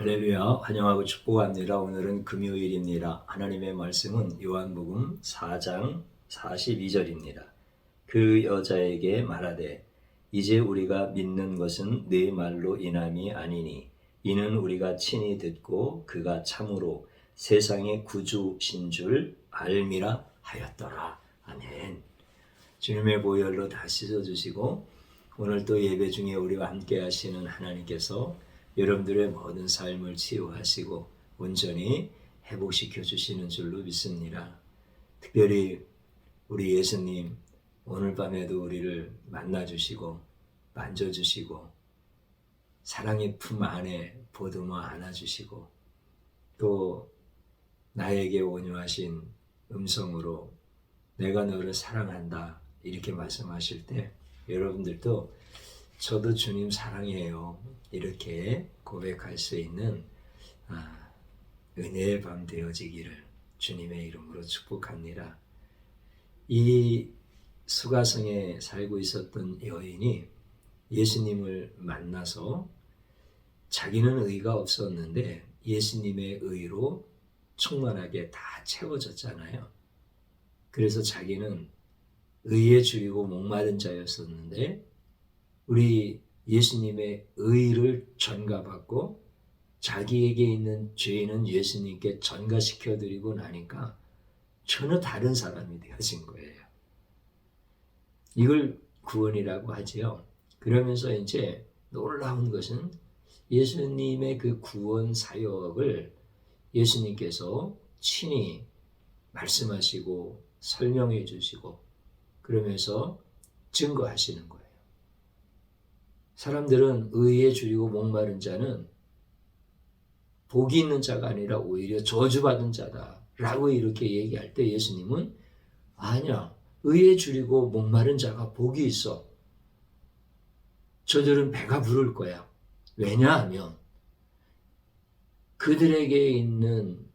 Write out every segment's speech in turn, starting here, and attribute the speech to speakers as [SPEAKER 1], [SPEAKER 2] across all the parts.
[SPEAKER 1] 할렐루야, 환영하고 축복합니다. 오늘은 금요일입니다. 하나님의 말씀은 요한복음 4장 42절입니다. 그 여자에게 말하되 이제 우리가 믿는 것은 네 말로 인함이 아니니 이는 우리가 친히 듣고 그가 참으로 세상의 구주신 줄 알미라 하였더라. 아멘. 주님의 보혈로 다 씻어주시고 오늘 또 예배 중에 우리와 함께 하시는 하나님께서 여러분들의 모든 삶을 치유하시고 온전히 회복시켜 주시는 줄로 믿습니다. 특별히 우리 예수님 오늘 밤에도 우리를 만나주시고 만져주시고 사랑의 품 안에 보듬어 안아주시고 또 나에게 온유하신 음성으로 내가 너를 사랑한다 이렇게 말씀하실 때 여러분들도 저도 주님 사랑해요 이렇게 고백할 수 있는 은혜의 밤 되어지기를 주님의 이름으로 축복합니다. 이 수가성에 살고 있었던 여인이 예수님을 만나서 자기는 의가 없었는데 예수님의 의로 충만하게 다 채워졌잖아요. 그래서 자기는 의에 줄이고 목마른 자였었는데 우리 예수님의 의를 전가받고 자기에게 있는 죄는 예수님께 전가시켜드리고 나니까 전혀 다른 사람이 되어진 거예요. 이걸 구원이라고 하지요. 그러면서 이제 놀라운 것은 예수님의 그 구원 사역을 예수님께서 친히 말씀하시고 설명해 주시고 그러면서 증거하시는 거예요. 사람들은 의에 줄이고 목마른 자는 복이 있는 자가 아니라 오히려 저주받은 자다라고 이렇게 얘기할 때 예수님은 아니야. 의에 줄이고 목마른 자가 복이 있어. 저들은 배가 부를 거야. 왜냐하면 그들에게 있는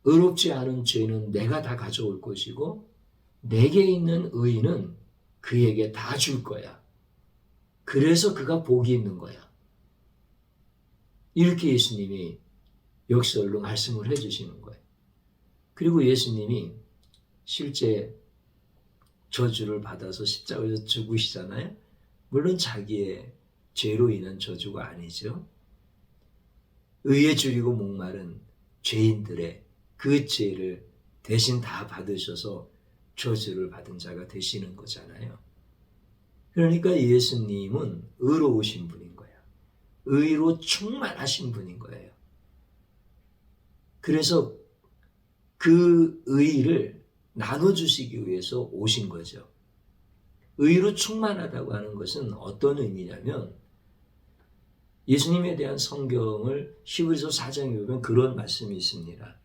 [SPEAKER 1] 의롭지 않은 죄는 내가 다 가져올 것이고 내게 있는 의는 그에게 다 줄 거야. 그래서 그가 복이 있는 거야. 이렇게 예수님이 역설로 말씀을 해주시는 거예요. 그리고 예수님이 실제 저주를 받아서 십자가에서 죽으시잖아요. 물론 자기의 죄로 인한 저주가 아니죠. 의에 줄이고 목마른 죄인들의 그 죄를 대신 다 받으셔서 저주를 받은 자가 되시는 거잖아요. 그러니까 예수님은 의로우신 분인 거예요. 의로 충만하신 분인 거예요. 그래서 그 의를 나눠주시기 위해서 오신 거죠. 의로 충만하다고 하는 것은 어떤 의미냐면 예수님에 대한 성경을 히브리서 4장에 보면 그런 말씀이 있습니다.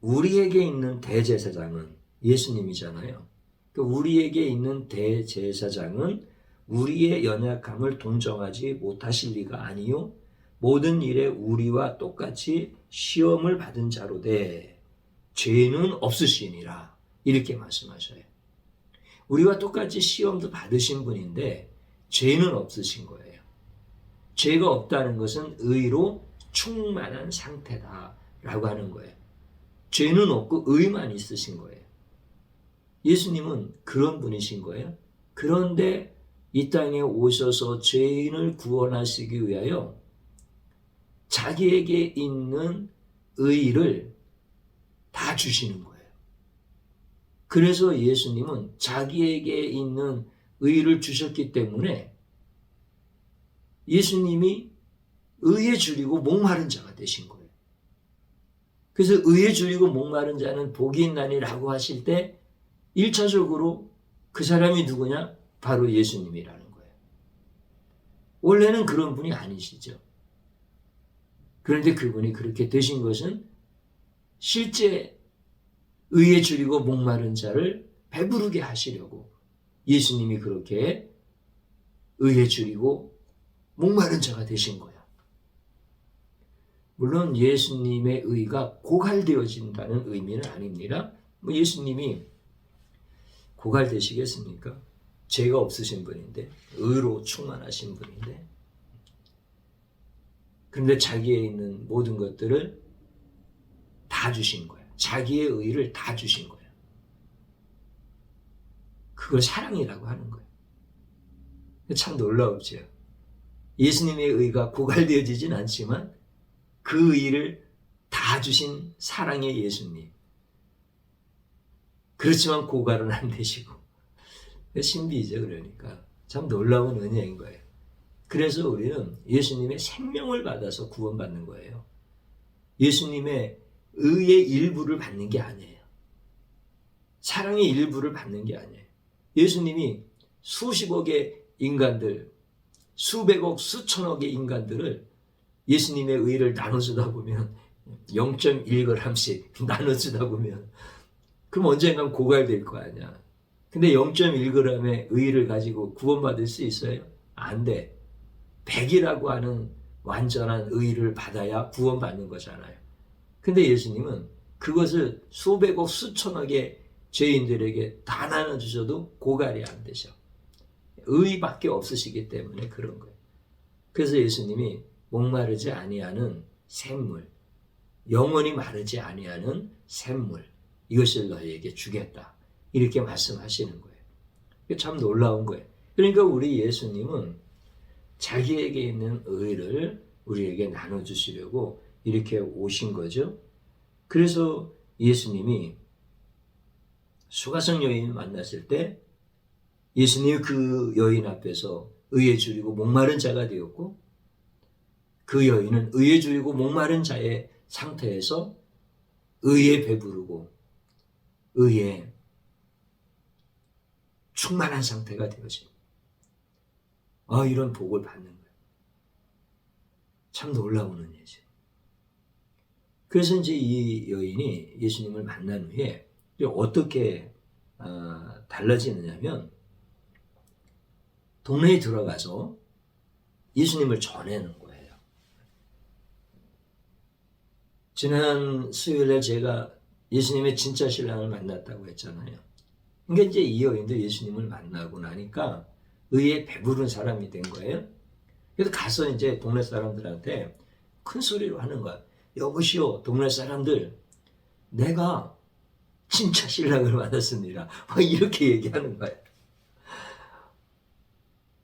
[SPEAKER 1] 우리에게 있는 대제사장은 예수님이잖아요. 우리에게 있는 대제사장은 우리의 연약함을 동정하지 못하실 리가 아니요 모든 일에 우리와 똑같이 시험을 받은 자로되 죄는 없으시니라 이렇게 말씀하셔요. 우리와 똑같이 시험도 받으신 분인데 죄는 없으신 거예요. 죄가 없다는 것은 의로 충만한 상태다라고 하는 거예요. 죄는 없고 의만 있으신 거예요. 예수님은 그런 분이신 거예요. 그런데 이 땅에 오셔서 죄인을 구원하시기 위하여 자기에게 있는 의를 다 주시는 거예요. 그래서 예수님은 자기에게 있는 의를 주셨기 때문에 예수님이 의에 줄이고 목마른 자가 되신 거예요. 그래서 의에 줄이고 목마른 자는 복이 있나니라고 하실 때 1차적으로 그 사람이 누구냐? 바로 예수님이라는 거예요. 원래는 그런 분이 아니시죠. 그런데 그분이 그렇게 되신 것은 실제 의에 줄이고 목마른 자를 배부르게 하시려고 예수님이 그렇게 의에 줄이고 목마른 자가 되신 거야. 물론 예수님의 의가 고갈되어진다는 의미는 아닙니다. 예수님이 고갈되시겠습니까? 죄가 없으신 분인데 의로 충만하신 분인데 그런데 자기에 있는 모든 것들을 다 주신 거예요. 자기의 의를 다 주신 거예요. 그걸 사랑이라고 하는 거예요. 참 놀라우죠. 예수님의 의가 고갈되어지진 않지만 그 의를 다 주신 사랑의 예수님. 그렇지만 고갈은 안 되시고. 신비죠. 그러니까 참 놀라운 은혜인 거예요. 그래서 우리는 예수님의 생명을 받아서 구원받는 거예요. 예수님의 의의 일부를 받는 게 아니에요. 사랑의 일부를 받는 게 아니에요. 예수님이 수십억의 인간들, 수백억, 수천억의 인간들을 예수님의 의를 나눠주다 보면 0.1g씩 나눠주다 보면 그럼 언젠간 고갈될 거 아니야. 근데 0.1g의 의를 가지고 구원받을 수 있어요? 안 돼. 100이라고 하는 완전한 의를 받아야 구원받는 거잖아요. 근데 예수님은 그것을 수백억, 수천억의 죄인들에게 다 나눠주셔도 고갈이 안 되죠. 의밖에 없으시기 때문에 그런 거예요. 그래서 예수님이 목마르지 아니하는 샘물, 영원히 마르지 아니하는 샘물, 이것을 너희에게 주겠다. 이렇게 말씀하시는 거예요. 참 놀라운 거예요. 그러니까 우리 예수님은 자기에게 있는 의를 우리에게 나눠주시려고 이렇게 오신 거죠. 그래서 예수님이 수가성 여인을 만났을 때 예수님이 그 여인 앞에서 의에 줄이고 목마른 자가 되었고 그 여인은 의에 줄이고 목마른 자의 상태에서 의에 배부르고 의에 충만한 상태가 되어집니다. 이런 복을 받는 거예요. 참 놀라운 은혜죠. 그래서 이제 이 여인이 예수님을 만난 후에 어떻게 달라지느냐면 동네에 들어가서 예수님을 전하는 거예요. 지난 수요일에 제가 예수님의 진짜 신랑을 만났다고 했잖아요. 그러니까 이제 이 여인도 예수님을 만나고 나니까 의에 배부른 사람이 된 거예요. 그래서 가서 이제 동네 사람들한테 큰 소리로 하는 거야. 여보시오, 동네 사람들, 내가 진짜 신랑을 만났습니다. 이렇게 얘기하는 거야.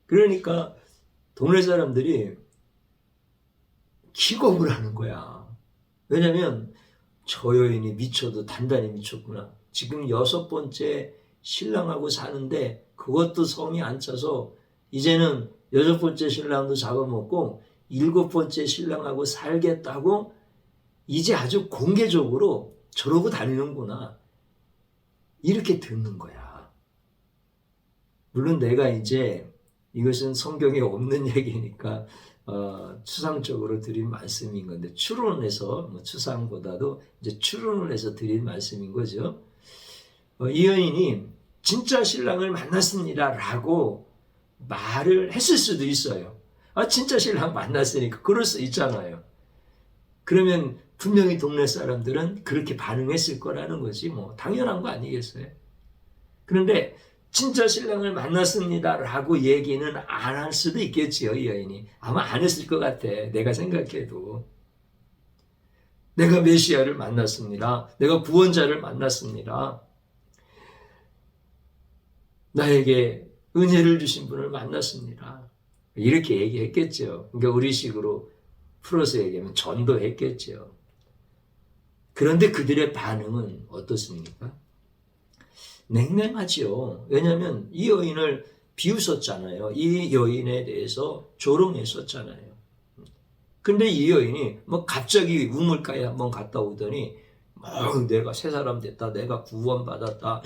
[SPEAKER 1] 그러니까 동네 사람들이 기겁을 하는 거야. 왜냐면 저 여인이 미쳐도 단단히 미쳤구나. 지금 6번째 신랑하고 사는데 그것도 성이 안 차서 이제는 6번째 신랑도 잡아먹고 7번째 신랑하고 살겠다고 이제 아주 공개적으로 저러고 다니는구나. 이렇게 듣는 거야. 물론 내가 이제 이것은 성경에 없는 얘기니까 추상적으로 드린 말씀인 건데 추론해서 추상보다도 이제 추론을 해서 드린 말씀인 거죠. 이 여인이 진짜 신랑을 만났습니다라고 말을 했을 수도 있어요. 진짜 신랑 만났으니까 그럴 수 있잖아요. 그러면 분명히 동네 사람들은 그렇게 반응했을 거라는 거지 당연한 거 아니겠어요? 그런데 진짜 신랑을 만났습니다라고 얘기는 안 할 수도 있겠지요. 이 여인이 아마 안 했을 것 같아. 내가 생각해도 내가 메시아를 만났습니다. 내가 구원자를 만났습니다. 나에게 은혜를 주신 분을 만났습니다. 이렇게 얘기했겠죠. 그러니까 우리식으로 풀어서 얘기하면 전도했겠죠. 그런데 그들의 반응은 어떻습니까? 냉랭하지요. 왜냐하면 이 여인을 비웃었잖아요. 이 여인에 대해서 조롱했었잖아요. 근데 이 여인이 갑자기 우물가에 한번 갔다 오더니 내가 새 사람 됐다. 내가 구원받았다.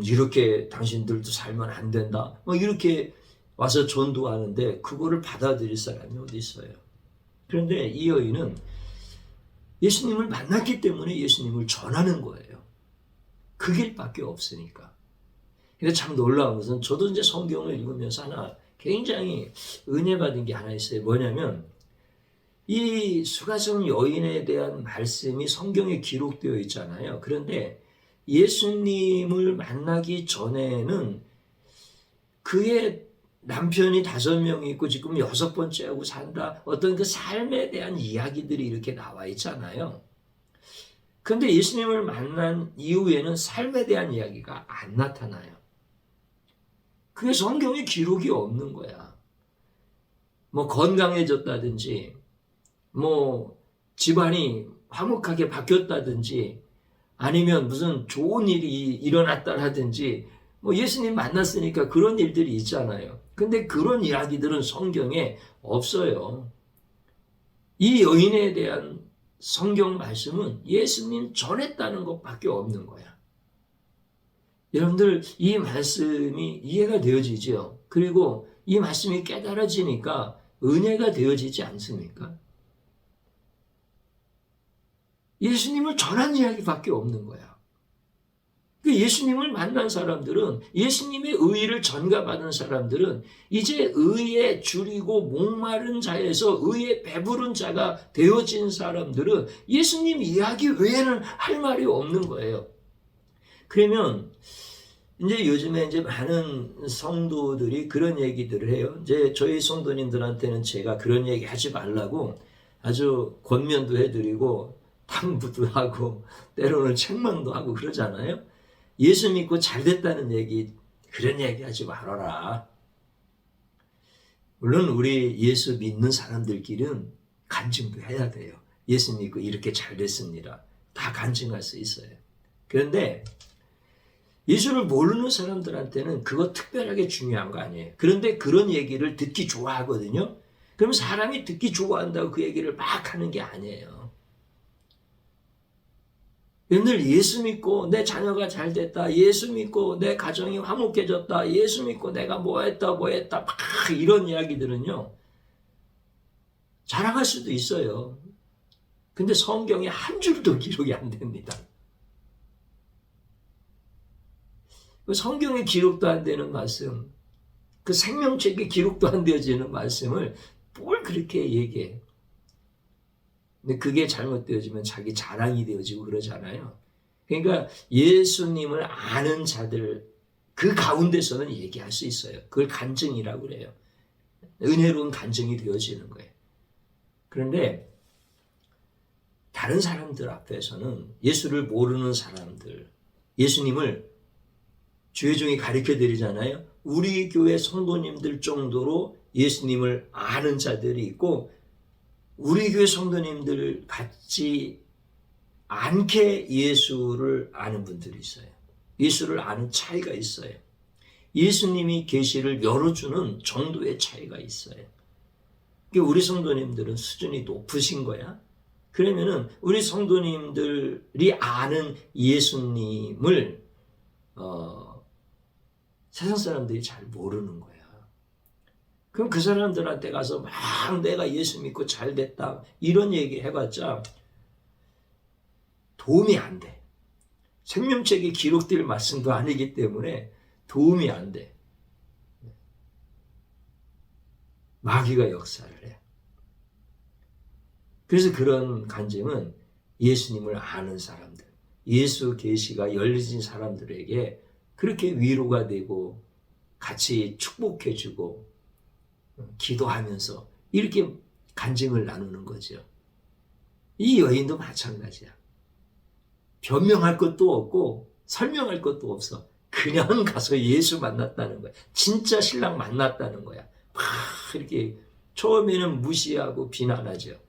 [SPEAKER 1] 이렇게 당신들도 살면 안 된다. 이렇게 와서 전도하는데 그거를 받아들일 사람이 어디 있어요. 그런데 이 여인은 예수님을 만났기 때문에 예수님을 전하는 거예요. 그 길밖에 없으니까. 근데 참 놀라운 것은 저도 이제 성경을 읽으면서 하나 굉장히 은혜 받은 게 하나 있어요. 뭐냐면 이 수가성 여인에 대한 말씀이 성경에 기록되어 있잖아요. 그런데 예수님을 만나기 전에는 그의 남편이 5명이 있고 지금 6번째하고 산다. 어떤 그 삶에 대한 이야기들이 이렇게 나와 있잖아요. 그런데 예수님을 만난 이후에는 삶에 대한 이야기가 안 나타나요. 그게 성경에 기록이 없는 거야. 뭐 건강해졌다든지, 뭐 집안이 화목하게 바뀌었다든지, 아니면 무슨 좋은 일이 일어났다라든지, 뭐 예수님 만났으니까 그런 일들이 있잖아요. 근데 그런 이야기들은 성경에 없어요. 이 여인에 대한 성경 말씀은 예수님 전했다는 것밖에 없는 거야. 여러분들 이 말씀이 이해가 되어지죠. 그리고 이 말씀이 깨달아지니까 은혜가 되어지지 않습니까? 예수님을 전한 이야기밖에 없는 거야. 예수님을 만난 사람들은, 예수님의 의의를 전가받은 사람들은 이제 의에 줄이고 목마른 자에서 의에 배부른 자가 되어진 사람들은 예수님 이야기 외에는 할 말이 없는 거예요. 그러면 이제 요즘에 이제 많은 성도들이 그런 얘기들을 해요. 이제 저희 성도님들한테는 제가 그런 얘기 하지 말라고 아주 권면도 해드리고 당부도 하고 때로는 책망도 하고 그러잖아요. 예수 믿고 잘 됐다는 얘기, 그런 얘기 하지 말아라. 물론 우리 예수 믿는 사람들끼리는 간증도 해야 돼요. 예수 믿고 이렇게 잘 됐습니다. 다 간증할 수 있어요. 그런데 예수를 모르는 사람들한테는 그거 특별하게 중요한 거 아니에요. 그런데 그런 얘기를 듣기 좋아하거든요. 그럼 사람이 듣기 좋아한다고 그 얘기를 막 하는 게 아니에요. 여러분들 예수 믿고 내 자녀가 잘 됐다. 예수 믿고 내 가정이 화목해졌다. 예수 믿고 내가 뭐 했다. 막 이런 이야기들은요. 자랑할 수도 있어요. 근데 성경에 한 줄도 기록이 안 됩니다. 성경에 기록도 안 되는 말씀, 그 생명책에 기록도 안 되어지는 말씀을 뭘 그렇게 얘기해. 근데 그게 잘못되어지면 자기 자랑이 되어지고 그러잖아요. 그러니까 예수님을 아는 자들 그 가운데서는 얘기할 수 있어요. 그걸 간증이라고 그래요. 은혜로운 간증이 되어지는 거예요. 그런데 다른 사람들 앞에서는 예수를 모르는 사람들, 예수님을 주의종이 가르쳐 드리잖아요. 우리 교회 성도님들 정도로 예수님을 아는 자들이 있고 우리 교회 성도님들 같지 않게 예수를 아는 분들이 있어요. 예수를 아는 차이가 있어요. 예수님이 계시를 열어주는 정도의 차이가 있어요. 우리 성도님들은 수준이 높으신 거야. 그러면은 우리 성도님들이 아는 예수님을 세상 사람들이 잘 모르는 거야. 그럼 그 사람들한테 가서 막 내가 예수 믿고 잘 됐다 이런 얘기 해봤자 도움이 안 돼. 생명책에 기록될 말씀도 아니기 때문에 도움이 안 돼. 마귀가 역사를 해. 그래서 그런 간증은 예수님을 아는 사람들, 예수 계시가 열리진 사람들에게 그렇게 위로가 되고 같이 축복해주고 기도하면서 이렇게 간증을 나누는 거죠. 이 여인도 마찬가지야. 변명할 것도 없고 설명할 것도 없어. 그냥 가서 예수 만났다는 거야. 진짜 신랑 만났다는 거야. 막 이렇게 처음에는 무시하고 비난하죠.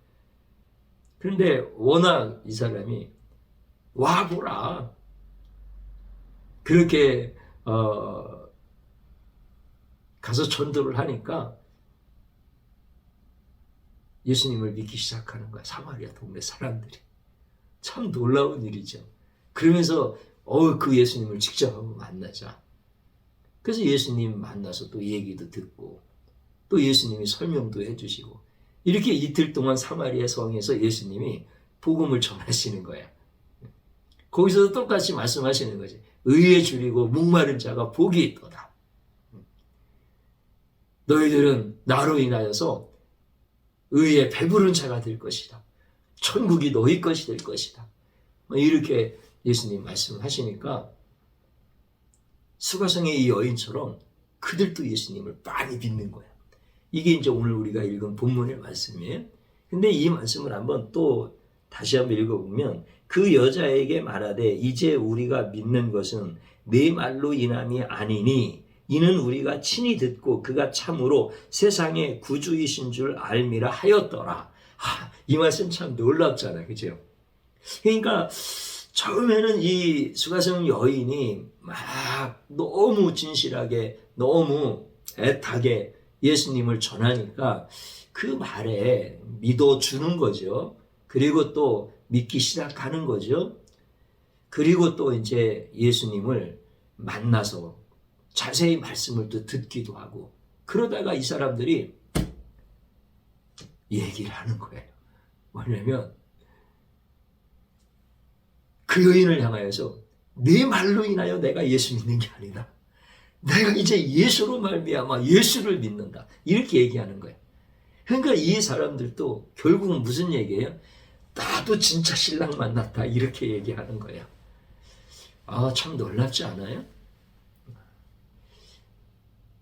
[SPEAKER 1] 그런데 워낙 이 사람이 와보라. 그렇게 가서 전도를 하니까 예수님을 믿기 시작하는 거야. 사마리아 동네 사람들이. 참 놀라운 일이죠. 그러면서 그 예수님을 직접 한번 만나자. 그래서 예수님 만나서 또 얘기도 듣고 또 예수님이 설명도 해주시고 이렇게 이틀 동안 사마리아 성에서 예수님이 복음을 전하시는 거야. 거기서도 똑같이 말씀하시는 거지. 의에 줄이고 목마른 자가 복이 있도다. 너희들은 나로 인하여서 의에 배부른 자가 될 것이다. 천국이 너희 것이 될 것이다. 이렇게 예수님 말씀을 하시니까 수가성의 이 여인처럼 그들도 예수님을 많이 믿는 거야. 이게 이제 오늘 우리가 읽은 본문의 말씀이에요. 근데 이 말씀을 한번 또 다시 한번 읽어보면 그 여자에게 말하되 이제 우리가 믿는 것은 네 말로 인함이 아니니 이는 우리가 친히 듣고 그가 참으로 세상의 구주이신 줄 알미라 하였더라. 이 말씀 참 놀랍잖아요. 그죠? 그러니까 처음에는 이 수가성 여인이 막 너무 진실하게 너무 애타게 예수님을 전하니까 그 말에 믿어주는 거죠. 그리고 또 믿기 시작하는 거죠. 그리고 또 이제 예수님을 만나서 자세히 말씀을 또 듣기도 하고 그러다가 이 사람들이 얘기를 하는 거예요. 뭐냐면 그 여인을 향하여서 네 말로 인하여 내가 예수 믿는 게 아니다. 내가 이제 예수로 말미암아 예수를 믿는다. 이렇게 얘기하는 거예요. 그러니까 이 사람들도 결국은 무슨 얘기예요? 나도 진짜 신랑 만났다. 이렇게 얘기하는 거예요. 참 놀랍지 않아요?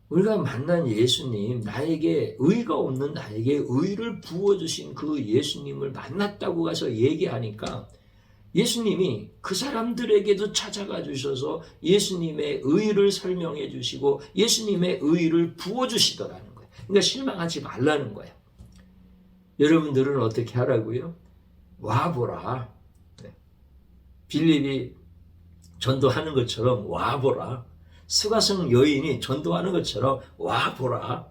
[SPEAKER 1] 우리가 만난 예수님, 나에게 의가 없는 나에게 의를 부어주신 그 예수님을 만났다고 가서 얘기하니까 예수님이 그 사람들에게도 찾아가 주셔서 예수님의 의를 설명해 주시고 예수님의 의를 부어주시더라는 거예요. 그러니까 실망하지 말라는 거예요. 여러분들은 어떻게 하라고요? 와보라. 빌립이 전도하는 것처럼 와보라. 수가성 여인이 전도하는 것처럼 와보라.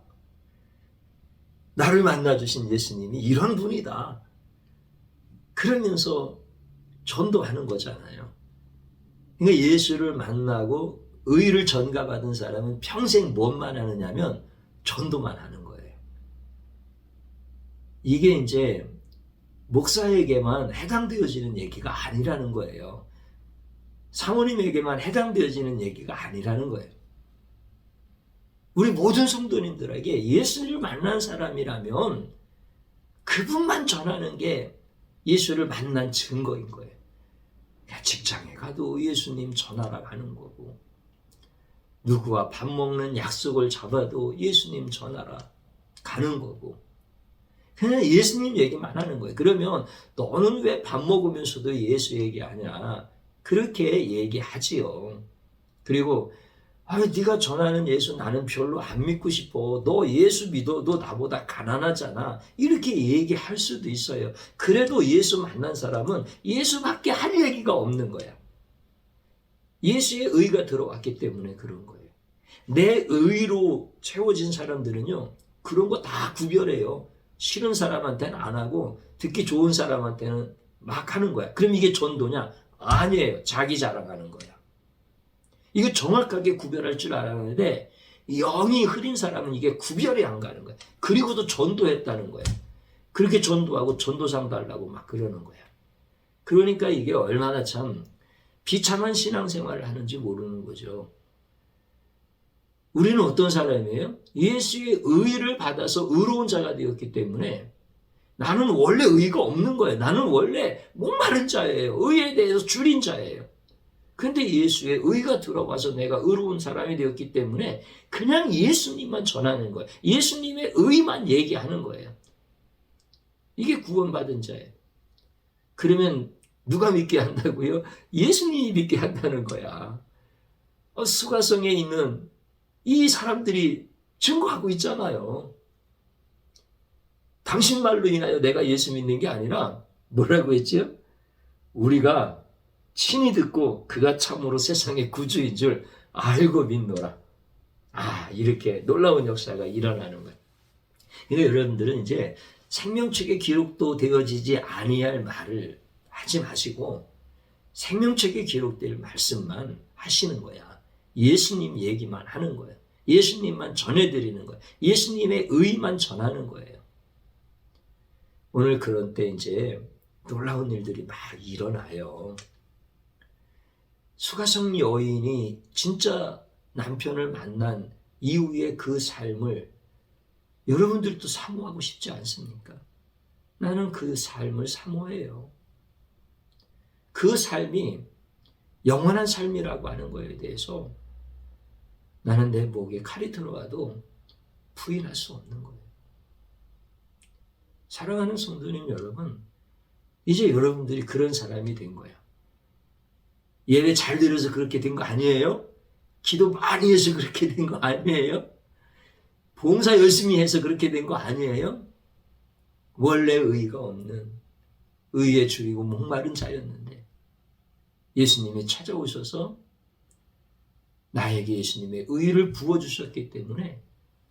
[SPEAKER 1] 나를 만나주신 예수님이 이런 분이다. 그러면서 전도하는 거잖아요. 그러니까 예수를 만나고 의를 전가받은 사람은 평생 뭔만 하느냐면 전도만 하는 거예요. 이게 이제 목사에게만 해당되어지는 얘기가 아니라는 거예요. 사모님에게만 해당되어지는 얘기가 아니라는 거예요. 우리 모든 성도님들에게 예수를 만난 사람이라면 그분만 전하는 게 예수를 만난 증거인 거예요. 직장에 가도 예수님 전하라 하는 거고, 누구와 밥 먹는 약속을 잡아도 예수님 전하라 가는 거고, 그냥 예수님 얘기만 하는 거예요. 그러면 너는 왜 밥 먹으면서도 예수 얘기하냐? 그렇게 얘기하지요. 그리고 네가 전하는 예수 나는 별로 안 믿고 싶어. 너 예수 믿어. 너 나보다 가난하잖아. 이렇게 얘기할 수도 있어요. 그래도 예수 만난 사람은 예수밖에 할 얘기가 없는 거야. 예수의 의가 들어왔기 때문에 그런 거예요. 내 의로 채워진 사람들은요, 그런 거 다 구별해요. 싫은 사람한테는 안 하고 듣기 좋은 사람한테는 막 하는 거야. 그럼 이게 전도냐? 아니에요. 자기 자랑하는 거야. 이거 정확하게 구별할 줄 알았는데 영이 흐린 사람은 이게 구별이 안 가는 거야. 그리고도 전도했다는 거야. 그렇게 전도하고 전도상 달라고 막 그러는 거야. 그러니까 이게 얼마나 참 비참한 신앙생활을 하는지 모르는 거죠. 우리는 어떤 사람이에요? 예수의 의를 받아서 의로운 자가 되었기 때문에 나는 원래 의가 없는 거예요. 나는 원래 목마른 자예요. 의에 대해서 줄인 자예요. 근데 예수의 의가 들어와서 내가 의로운 사람이 되었기 때문에 그냥 예수님만 전하는 거예요. 예수님의 의만 얘기하는 거예요. 이게 구원받은 자예요. 그러면 누가 믿게 한다고요? 예수님이 믿게 한다는 거야. 수가성에 있는 이 사람들이 증거하고 있잖아요. 당신 말로 인하여 내가 예수 믿는 게 아니라 뭐라고 했죠? 우리가 친히 듣고 그가 참으로 세상의 구주인 줄 알고 믿노라. 이렇게 놀라운 역사가 일어나는 거예요. 근데 여러분들은 이제 생명책에 기록도 되어지지 아니할 말을 하지 마시고 생명책에 기록될 말씀만 하시는 거야. 예수님 얘기만 하는 거예요. 예수님만 전해드리는 거예요. 예수님의 의만 전하는 거예요. 오늘 그런 때 이제 놀라운 일들이 막 일어나요. 수가성 여인이 진짜 남편을 만난 이후의 그 삶을 여러분들도 사모하고 싶지 않습니까? 나는 그 삶을 사모해요. 그 삶이 영원한 삶이라고 하는 거에 대해서 나는 내 목에 칼이 들어와도 부인할 수 없는 거예요. 사랑하는 성도님 여러분, 이제 여러분들이 그런 사람이 된 거야. 예배 잘 드려서 그렇게 된 거 아니에요? 기도 많이 해서 그렇게 된 거 아니에요? 봉사 열심히 해서 그렇게 된 거 아니에요? 원래 의의가 없는 의에 줄이고 목마른 자였는데 예수님이 찾아오셔서 나에게 예수님의 의를 부어주셨기 때문에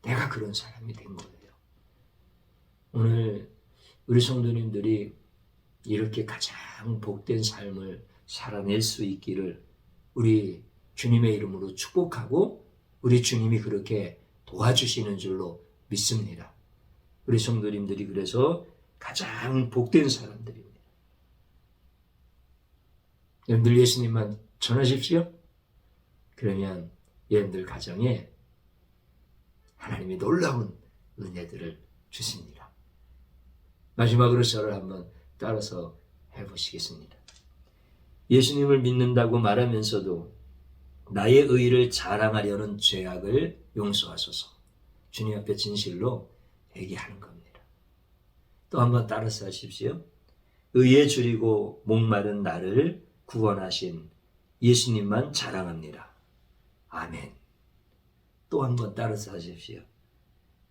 [SPEAKER 1] 내가 그런 사람이 된 거예요. 오늘 우리 성도님들이 이렇게 가장 복된 삶을 살아낼 수 있기를 우리 주님의 이름으로 축복하고 우리 주님이 그렇게 도와주시는 줄로 믿습니다. 우리 성도님들이 그래서 가장 복된 사람들입니다. 여러분들 예수님만 전하십시오. 그러면 여러분들 가정에 하나님이 놀라운 은혜들을 주십니다. 마지막으로 저를 한번 따라서 해보시겠습니다. 예수님을 믿는다고 말하면서도 나의 의를 자랑하려는 죄악을 용서하소서. 주님 앞에 진실로 회개하는 겁니다. 또 한번 따라서 하십시오. 의에 줄이고 목마른 나를 구원하신 예수님만 자랑합니다. 아멘. 또 한번 따라서 하십시오.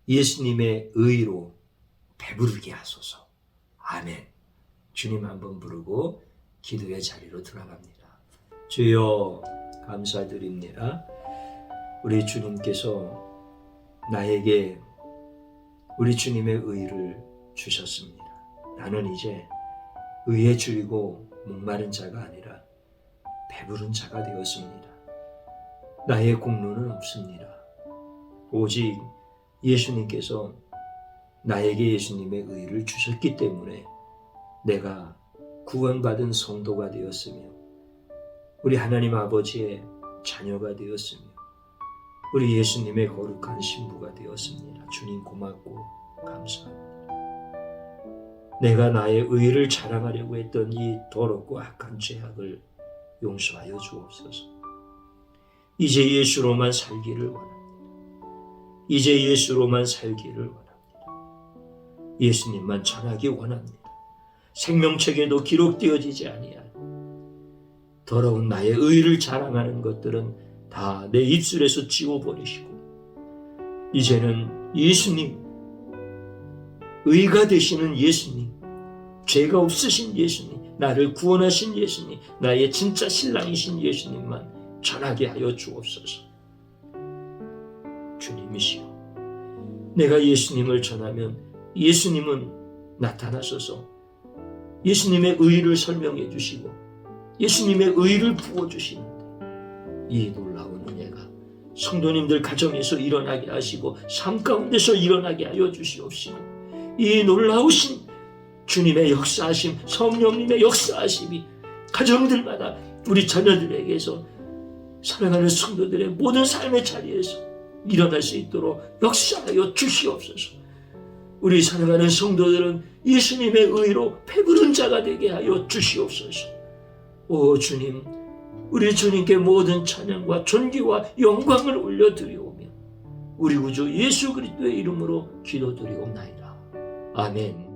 [SPEAKER 1] 예수님의 의로 배부르게 하소서. 아멘. 주님 한번 부르고 기도의 자리로 들어갑니다. 주여 감사드립니다. 우리 주님께서 나에게 우리 주님의 의를 주셨습니다. 나는 이제 의에 줄이고 목마른 자가 아니라 배부른 자가 되었습니다. 나의 공로는 없습니다. 오직 예수님께서 나에게 예수님의 의를 주셨기 때문에 내가 구원받은 성도가 되었으며 우리 하나님 아버지의 자녀가 되었으며 우리 예수님의 거룩한 신부가 되었습니다. 주님 고맙고 감사합니다. 내가 나의 의를 자랑하려고 했던 이 더럽고 악한 죄악을 용서하여 주옵소서. 이제 예수로만 살기를 원합니다. 이제 예수로만 살기를 원합니다. 예수님만 전하기 원합니다. 생명책에도 기록되어지지 아니한 더러운 나의 의를 자랑하는 것들은 다 내 입술에서 지워버리시고 이제는 예수님, 의가 되시는 예수님, 죄가 없으신 예수님, 나를 구원하신 예수님, 나의 진짜 신랑이신 예수님만 전하게 하여 주옵소서. 주님이시여, 내가 예수님을 전하면 예수님은 나타나셔서 예수님의 의를 설명해 주시고 예수님의 의를 부어주시는데 이 놀라운 은혜가 성도님들 가정에서 일어나게 하시고 삶 가운데서 일어나게 하여 주시옵시고 이 놀라우신 주님의 역사하심, 성령님의 역사하심이 가정들마다 우리 자녀들에게서 사랑하는 성도들의 모든 삶의 자리에서 일어날 수 있도록 역사하여 주시옵소서. 우리 사랑하는 성도들은 예수님의 의로 배부른 자가 되게 하여 주시옵소서. 오 주님, 우리 주님께 모든 찬양과 존귀와 영광을 올려드리오며 우리 구주 예수 그리스도의 이름으로 기도드리옵나이다. 아멘.